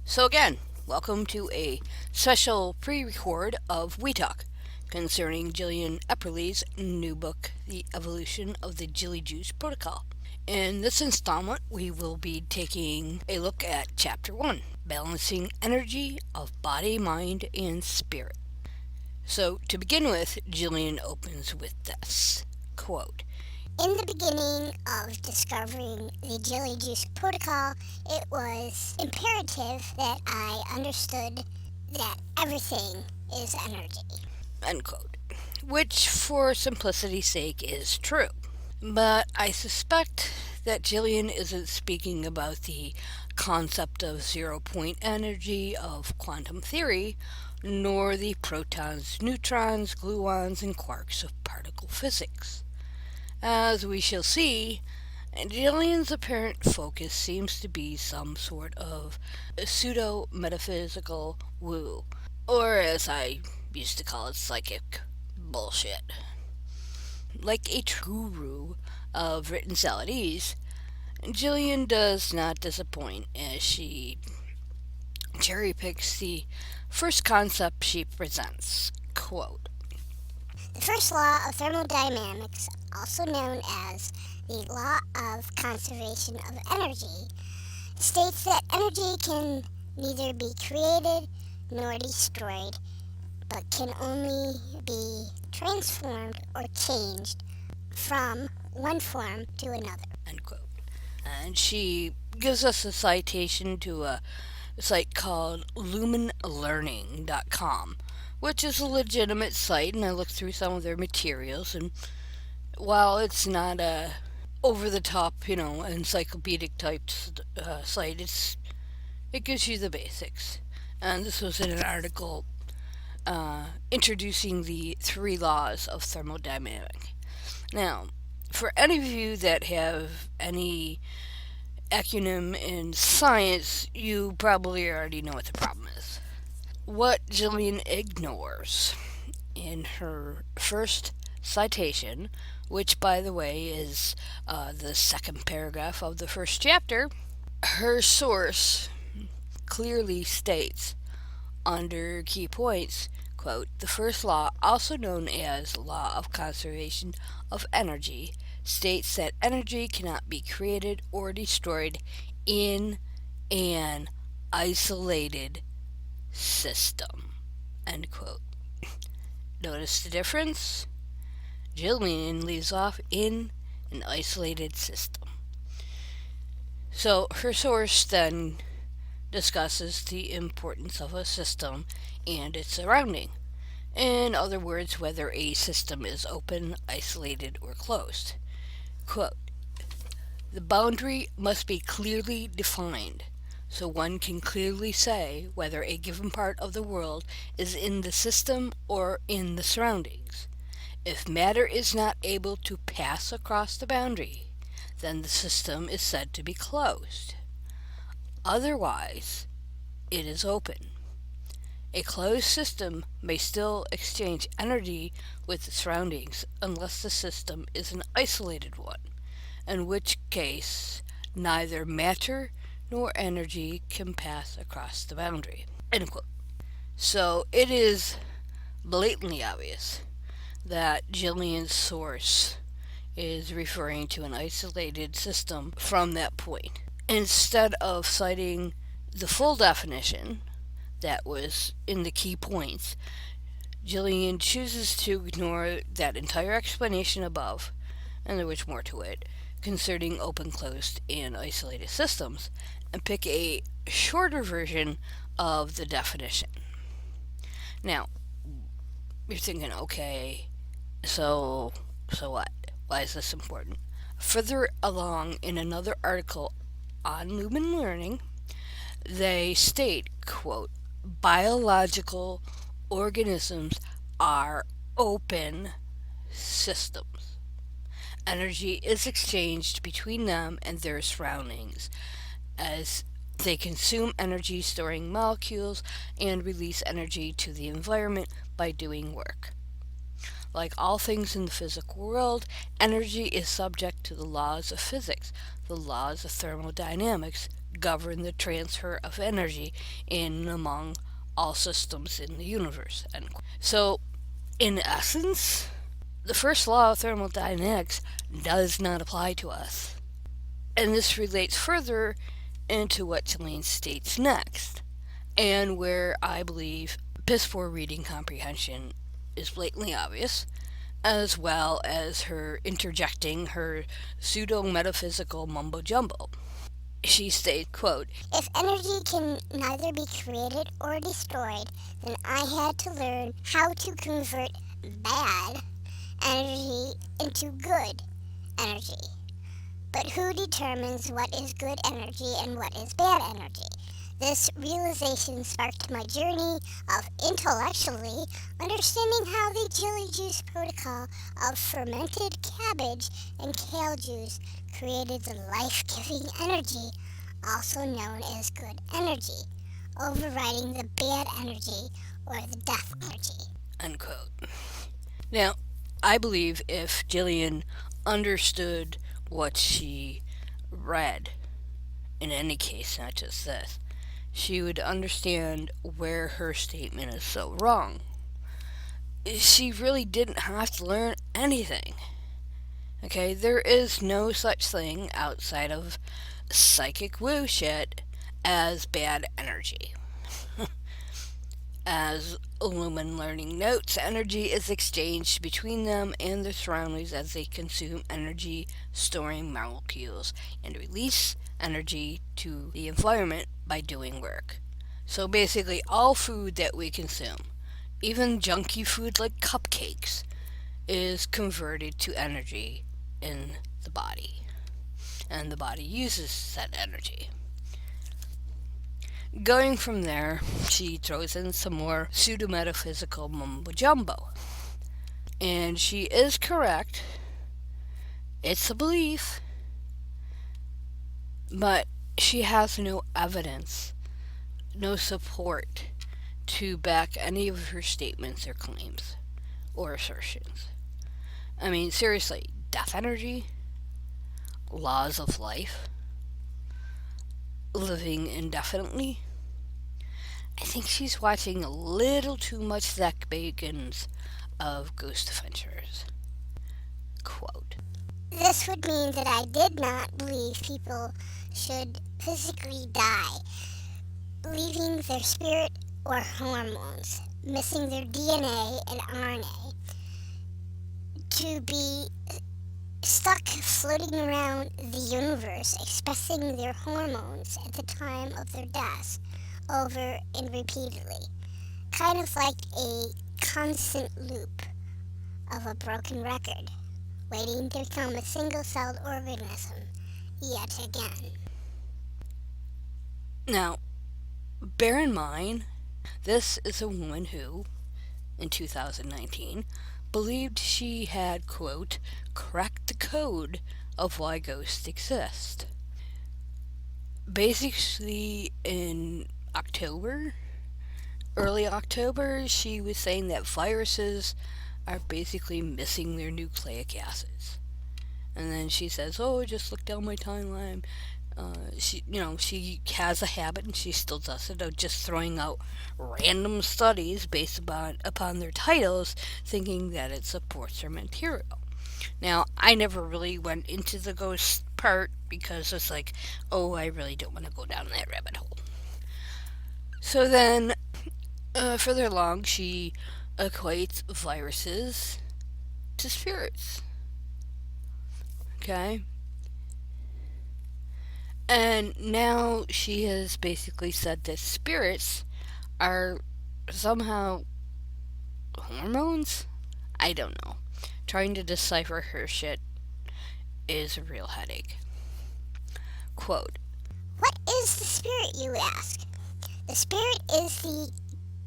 So again, welcome to a special pre-record of We Talk concerning Jillian Epperly's new book, The Evolution of the Jilly Juice Protocol. In this installment, we will be taking a look at Chapter 1, Balancing Energy of Body, Mind, and Spirit. So, to begin with, Jillian opens with this quote. In the beginning of discovering the Jelly Juice Protocol, it was imperative that I understood that everything is energy. Unquote. Which, for simplicity's sake, is true. But I suspect that Jillian isn't speaking about the concept of zero point energy of quantum theory, nor the protons, neutrons, gluons, and quarks of particle physics. As we shall see, Jillian's apparent focus seems to be some sort of pseudo metaphysical woo, or as I used to call it, psychic bullshit. Like a true rue of written Saladese, Jillian does not disappoint as she cherry picks the first concept she presents. Quote, The first law of thermodynamics, also known as the law of conservation of energy, states that energy can neither be created nor destroyed, but can only be transformed or changed from one form to another. unquote. And she gives us a citation to a site called lumenlearning.com, which is a legitimate site, and I looked through some of their materials, and while it's not a over the top, encyclopedic type site, it gives you the basics. And this was in an article introducing the three laws of thermodynamic. Now, for any of you that have any acronym in science, you probably already know what the problem is. What Jillian ignores in her first citation, which, by the way, is the second paragraph of the first chapter, her source clearly states under key points, quote, the first law, also known as law of conservation of energy, states that energy cannot be created or destroyed in an isolated system, end quote. Notice the difference? Jillian leaves off in an isolated system. So her source then discusses the importance of a system and its surrounding. In other words, whether a system is open, isolated, or closed. Quote, the boundary must be clearly defined, so one can clearly say whether a given part of the world is in the system or in the surroundings. If matter is not able to pass across the boundary, then the system is said to be closed. Otherwise, it is open. A closed system may still exchange energy with the surroundings unless the system is an isolated one, in which case neither matter nor energy can pass across the boundary. End quote. So it is blatantly obvious that Jillian's source is referring to an isolated system from that point. Instead of citing the full definition that was in the key points, Jillian chooses to ignore that entire explanation above, and there was more to it, concerning open, closed, and isolated systems, and pick a shorter version of the definition. Now, you're thinking, okay, so what? Why is this important? Further along in another article on Lumen Learning, they state, quote, biological organisms are open systems. Energy is exchanged between them and their surroundings as they consume energy storing molecules and release energy to the environment by doing work. Like all things in the physical world, energy is subject to the laws of physics. The laws of thermodynamics govern the transfer of energy in and among all systems in the universe. End quote. So, in essence, the first law of thermodynamics does not apply to us. And this relates further into what Jillian states next, and where I believe piss poor reading comprehension is blatantly obvious, as well as her interjecting her pseudo-metaphysical mumbo-jumbo. She states, quote, If energy can neither be created or destroyed, then I had to learn how to convert bad energy into good energy. But who determines what is good energy and what is bad energy? This realization sparked my journey of intellectually understanding how the chili juice protocol of fermented cabbage and kale juice created the life-giving energy, also known as good energy, overriding the bad energy or the death energy. unquote. Now, I believe if Jillian understood what she read, in any case, not just this, she would understand where her statement is so wrong. She really didn't have to learn anything. Okay, there is no such thing outside of psychic woo shit as bad energy. As Lumen learning notes, energy is exchanged between them and their surroundings as they consume energy storing molecules and release energy to the environment by doing work. So basically, all food that we consume, even junky food like cupcakes, is converted to energy in the body. And the body uses that energy. Going from there, she throws in some more pseudo-metaphysical mumbo-jumbo. And she is correct. It's a belief. But she has no evidence, no support to back any of her statements or claims or assertions. I mean, seriously, death energy, laws of life, living indefinitely. I think she's watching a little too much Zach Bacon's of Ghost Adventures. Quote, This would mean that I did not believe people should physically die, leaving their spirit or hormones, missing their DNA and RNA, to be stuck floating around the universe expressing their hormones at the time of their death over and repeatedly, kind of like a constant loop of a broken record, waiting to become a single-celled organism yet again. now, bear in mind, this is a woman who, in 2019, believed she had, quote, cracked the code of why ghosts exist. Basically, in October, early October, she was saying that viruses are basically missing their nucleic acids. And then she says, "Oh, just look down my timeline." She has a habit, and she still does it, of just throwing out random studies based upon their titles, thinking that it supports her material. Now, I never really went into the ghost part because it's like, oh, I really don't want to go down that rabbit hole. So then, further along, she equates viruses to spirits. Okay? And now she has basically said that spirits are somehow hormones? I don't know. Trying to decipher her shit is a real headache. Quote, What is the spirit, you ask? The spirit is the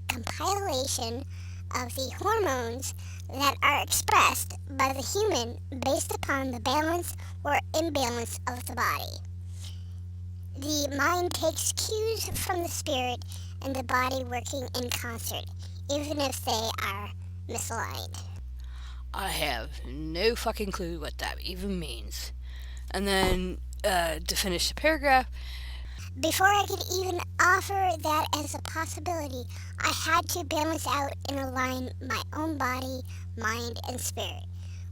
compilation of the hormones that are expressed by the human based upon the balance or imbalance of the body. The mind takes cues from the spirit and the body working in concert, even if they are misaligned. I have no fucking clue what that even means. And then, to finish the paragraph, Before I could even offer that as a possibility, I had to balance out and align my own body, mind, and spirit,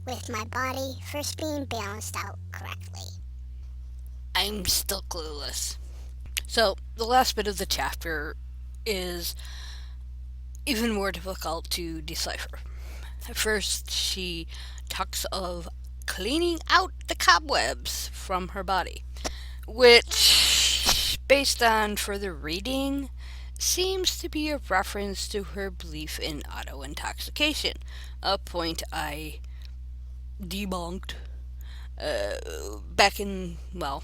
with my body first being balanced out correctly. I'm still clueless. So, the last bit of the chapter is even more difficult to decipher. At first, she talks of cleaning out the cobwebs from her body, which, based on further reading, seems to be a reference to her belief in auto-intoxication, a point I debunked back in, well,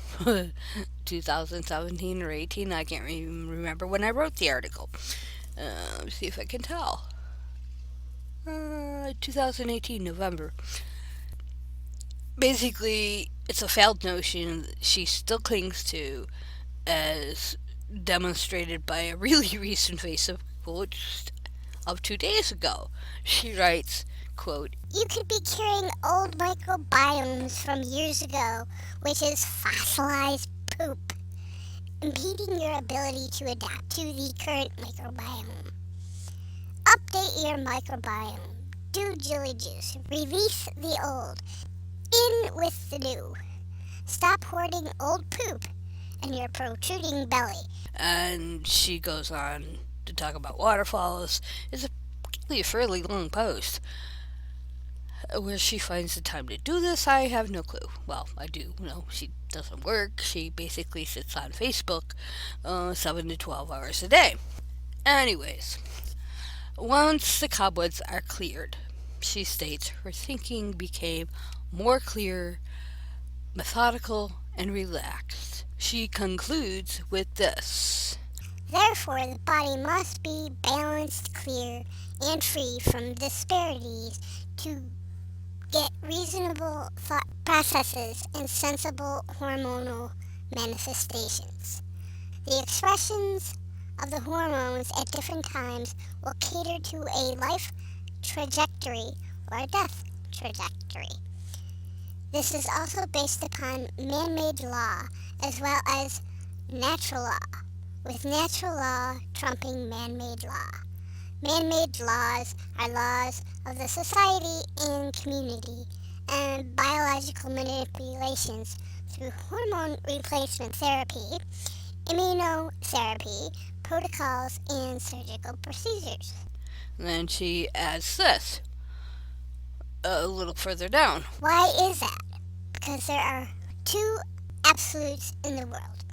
2017 or 18. I can't even remember when I wrote the article. Let me see if I can tell. 2018, November. Basically, it's a failed notion that she still clings to, as demonstrated by a really recent Facebook post of 2 days ago. She writes, quote, You could be carrying old microbiomes from years ago, which is fossilized poop, impeding your ability to adapt to the current microbiome. Update your microbiome. Do Jilly Juice. Release the old. In with the new. Stop hoarding old poop and your protruding belly. and she goes on to talk about waterfalls. It's a fairly long post. Where she finds the time to do this, I have no clue. Well, I do know she doesn't work. She basically sits on Facebook 7 to 12 hours a day. Anyways, once the cobwebs are cleared, she states her thinking became more clear, methodical, and relaxed. She concludes with this. Therefore, the body must be balanced, clear, and free from disparities to get reasonable thought processes and sensible hormonal manifestations. The expressions of the hormones at different times will cater to a life trajectory or a death trajectory. This is also based upon man-made law as well as natural law, with natural law trumping man-made law. Man-made laws are laws of the society and community, and biological manipulations through hormone replacement therapy, immunotherapy, protocols, and surgical procedures. And then she adds this a little further down. Why is that? Because there are two absolutes in the world,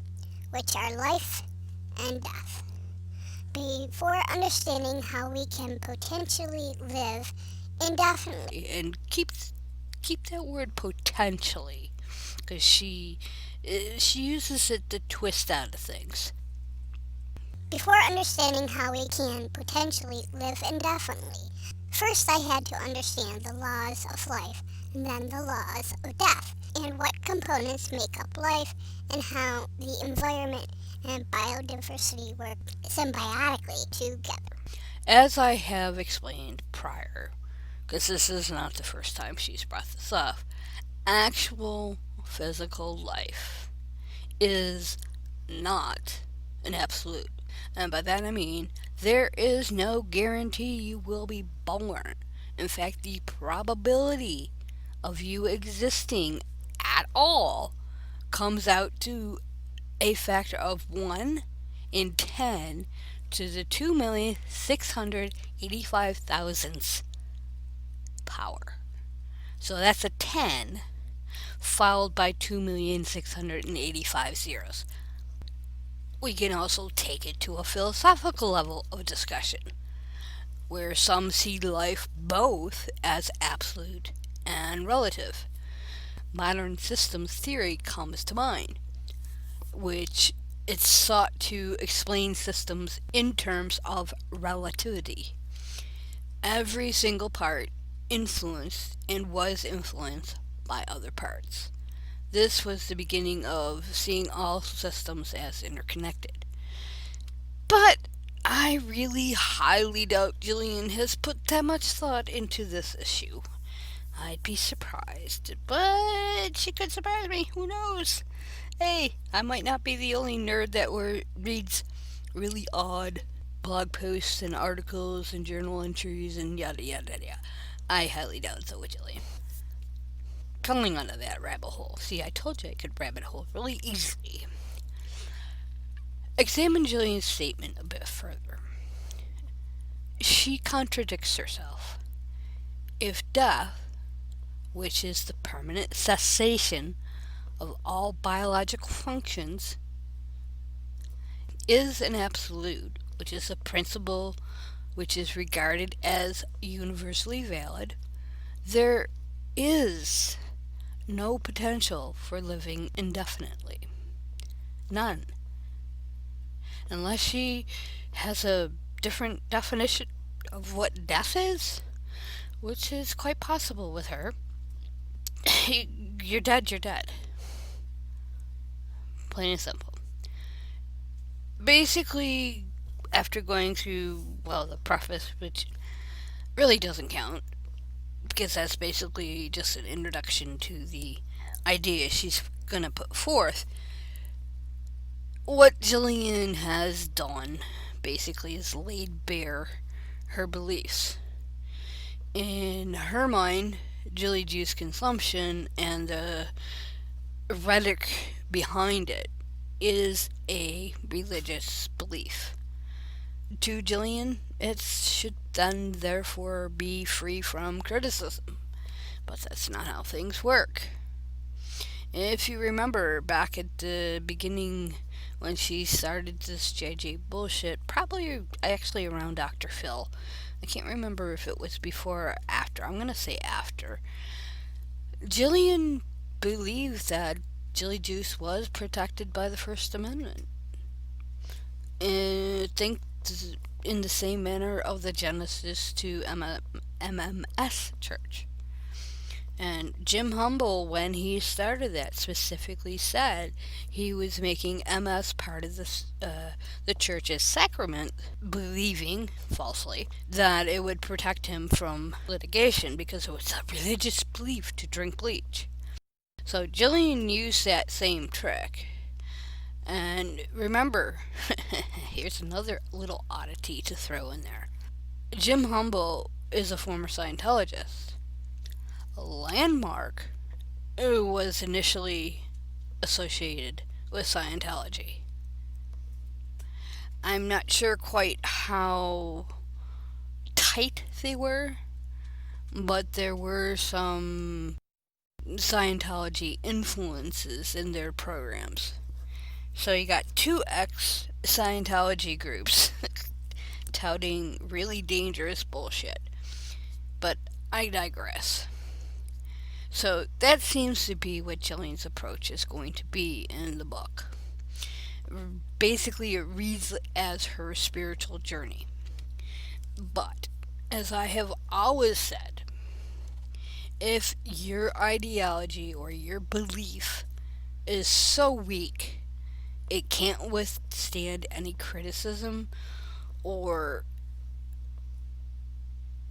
which are life and death. Before understanding how we can potentially live indefinitely. And keep that word potentially, because she uses it to twist out of things. Before understanding how we can potentially live indefinitely, first I had to understand the laws of life and then the laws of death, and what components make up life and how the environment and biodiversity work symbiotically together. As I have explained prior, because this is not the first time she's brought this up, actual physical life is not an absolute. And by that I mean there is no guarantee you will be born. In fact, the probability of you existing at all comes out to a factor of 1 in 10 to the 2,685,000th power. So that's a 10 followed by 2,685 zeros. We can also take it to a philosophical level of discussion, where some see life both as absolute and relative. Modern systems theory comes to mind, which it's sought to explain systems in terms of relativity. Every single part influenced and was influenced by other parts. This was the beginning of seeing all systems as interconnected. But I really highly doubt Jillian has put that much thought into this issue. I'd be surprised, but she could surprise me. Who knows? Hey, I might not be the only nerd that reads really odd blog posts and articles and journal entries and yada yada yada. I highly doubt so, Jillian. Coming onto that rabbit hole. See, I told you I could rabbit hole really easily. Examine Jillian's statement a bit further. She contradicts herself. If death, which is the permanent cessation of all biological functions, is an absolute, which is a principle which is regarded as universally valid, there is no potential for living indefinitely. None. Unless she has a different definition of what death is, which is quite possible with her. You're dead, you're dead. Plain and simple. Basically, after going through, well, the preface, which really doesn't count, because that's basically just an introduction to the idea she's going to put forth, what Jillian has done basically is laid bare her beliefs. In her mind, Jilly juice consumption and the rhetoric behind it is a religious belief. To Jillian, it should then therefore be free from criticism. But that's not how things work. If you remember back at the beginning when she started this JJ bullshit, probably actually around Dr. Phil. I can't remember if it was before or after. I'm going to say after. Jillian believed that Jilly Juice was protected by the First Amendment. I think in the same manner of the Genesis to MMS Church. And Jim Humble, when he started that, specifically said he was making MS part of the church's sacrament, believing, falsely, that it would protect him from litigation because it was a religious belief to drink bleach. So Jillian used that same trick. And remember, here's another little oddity to throw in there. Jim Humble is a former Scientologist. Landmark was initially associated with Scientology. I'm not sure quite how tight they were, but there were some Scientology influences in their programs. So you got two ex-Scientology groups touting really dangerous bullshit. But I digress. So that seems to be what Jillian's approach is going to be in the book. Basically, it reads as her spiritual journey. But, as I have always said, if your ideology or your belief is so weak it can't withstand any criticism or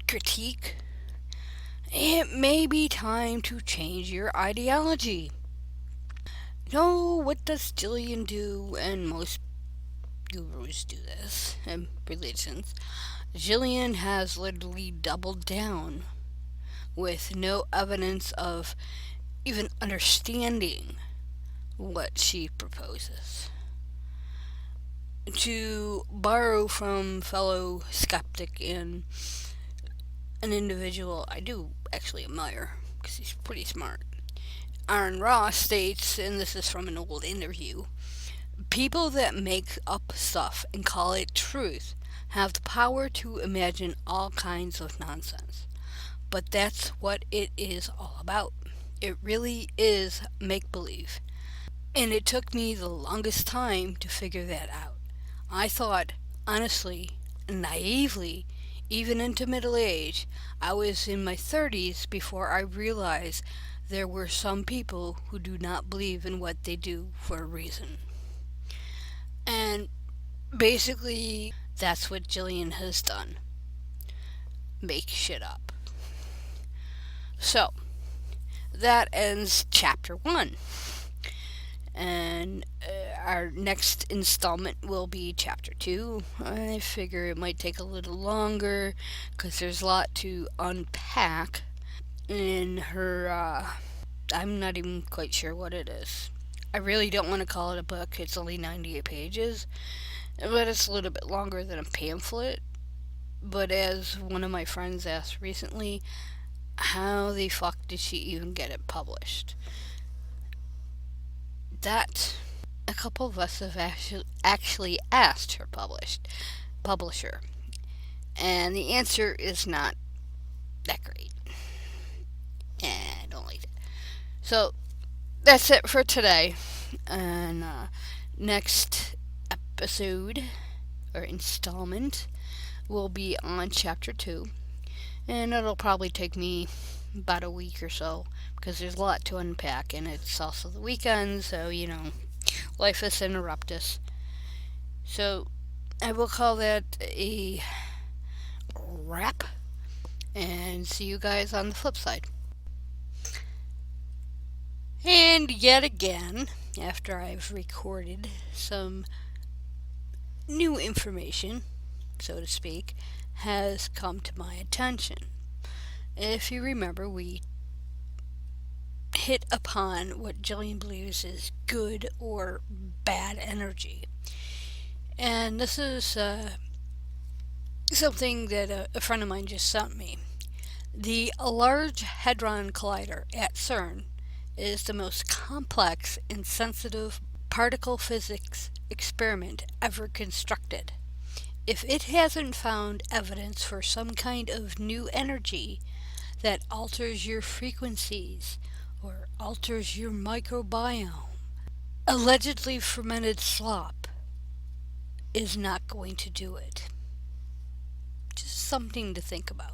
critique, it may be time to change your ideology. No, what does Jillian do? And most gurus do this, and religions. Jillian has literally doubled down with no evidence of even understanding what she proposes. To borrow from fellow skeptic and an individual I do actually admire, because he's pretty smart, Aaron Ross states, and this is from an old interview, people that make up stuff and call it truth have the power to imagine all kinds of nonsense. But that's what it is all about. It really is make-believe. And it took me the longest time to figure that out. I thought, honestly, naively, even into middle age, I was in my 30s before I realized there were some people who do not believe in what they do for a reason. And basically, that's what Jillian has done. Make shit up. So, that ends chapter 1. And our next installment will be chapter 2. I figure it might take a little longer because there's a lot to unpack in her. I'm not even quite sure what it is. I really don't want to call it a book. It's only 98 pages, but it's a little bit longer than a pamphlet. But as one of my friends asked recently, how the fuck did she even get it published? That a couple of us have actually asked her publisher, and the answer is not that great. And I don't like it. So that's it for today. And next episode or installment will be on chapter 2. And it'll probably take me about a week or so because there's a lot to unpack, and it's also the weekend, so life is interruptus. So I will call that a wrap, and see you guys on the flip side. And yet again, after I've recorded some new information, so to speak, has come to my attention. If you remember, we hit upon what Jillian believes is good or bad energy. And this is something that a friend of mine just sent me. The Large Hadron Collider at CERN is the most complex and sensitive particle physics experiment ever constructed. If it hasn't found evidence for some kind of new energy that alters your frequencies or alters your microbiome, allegedly fermented slop is not going to do it. Just something to think about.